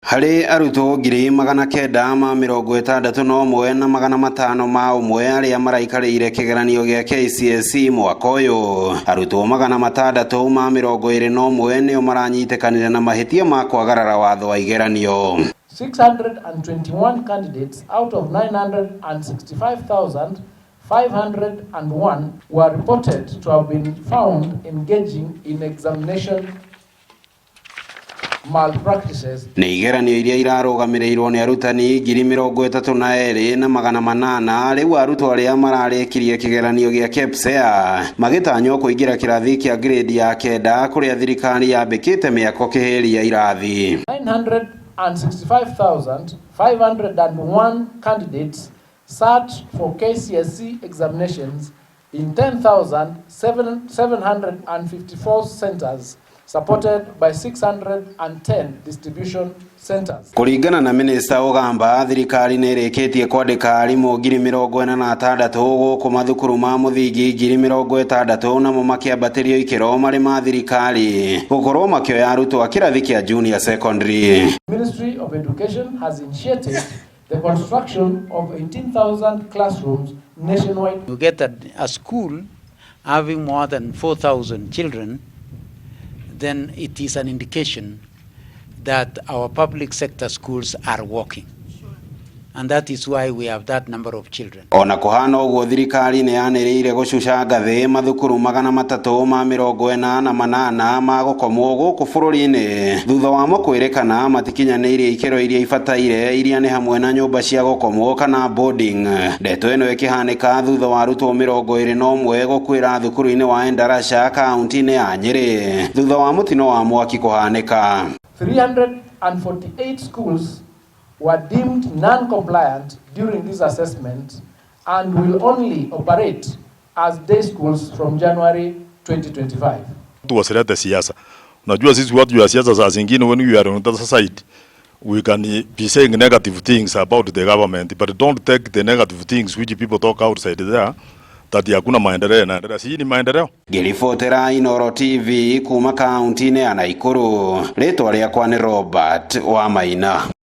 Hari arutwo 961 na 501 aria maraikarĩire kĩgeranio gĩa KCSE mwaka ũyũ. Arutwo 621 nĩo maranyitĩkanire na mahĩtia ma kwagarara watho wa igeranio. 621 candidates out of 965,501 were reported to have been found engaging in examination malpractices. Nĩ igeranio iria irarũgamĩrĩirwo nĩ arutani 32,800 na 800. Rĩu arutwo arĩa mararĩkirie kĩgeranio gĩa KPSEA magĩtanywo kũingĩra kĩrathi kĩa grade ya 9 kũrĩa thirikari yambĩkĩte mĩako kĩhĩria irathi. 965,501 candidates sat for KCSE examinations in 10,754 centers, supported by 610 distribution centers. Kũringana na Minista Ogamba, thirikari nĩ ĩrĩkĩtie kwandĩka arimũ 46,000 gũkũ mathukuru ma mũthingi 60,000 namo makĩambatĩrio ikĩro marĩ ma thirikari gũkorwo makĩoya arutwo a kĩrathi kĩa junior secondary. Ministry of Education has initiated the construction of 18,000 classrooms nationwide. You get a school having more than 4,000 children, then it is an indication that our public sector schools are working. And that is why we have that number of children. Ona kũhana ũguo thirikari nĩ yanĩrĩire gũcuca ngathĩ mathukuru 348 ma gũkomwo gũkũ bũrũri-inĩ thutha wamo kwĩrĩkana matikinyanĩirie ikĩro iria ibataire, iria nĩ hamwe na nyũmba cia gũkomwo kana boarding. Ndeto ĩno ĩkĩhanĩka thutha wa arutwo 21 gũkuĩra thukuru-inĩ wa Endarasha kaunti-inĩ ya Nyĩrĩ thutha wa mũtino wa mwaki kũhanĩka. 348 schools were deemed non-compliant during this assessment and will only operate as day schools from January 2025. Tuwasilete siasa. Unajua sisi watu wa siasa saa zingine when we are on the other side we can be saying negative things about the government, but don't take the negative things which people talk outside there that hakuna maendeleo na si ni maendeleo. Ngĩribotera Inooro TV kuma kaunti-inĩ ya Nakuru. Rĩtwa rĩakwa nĩ Robert Wamaina.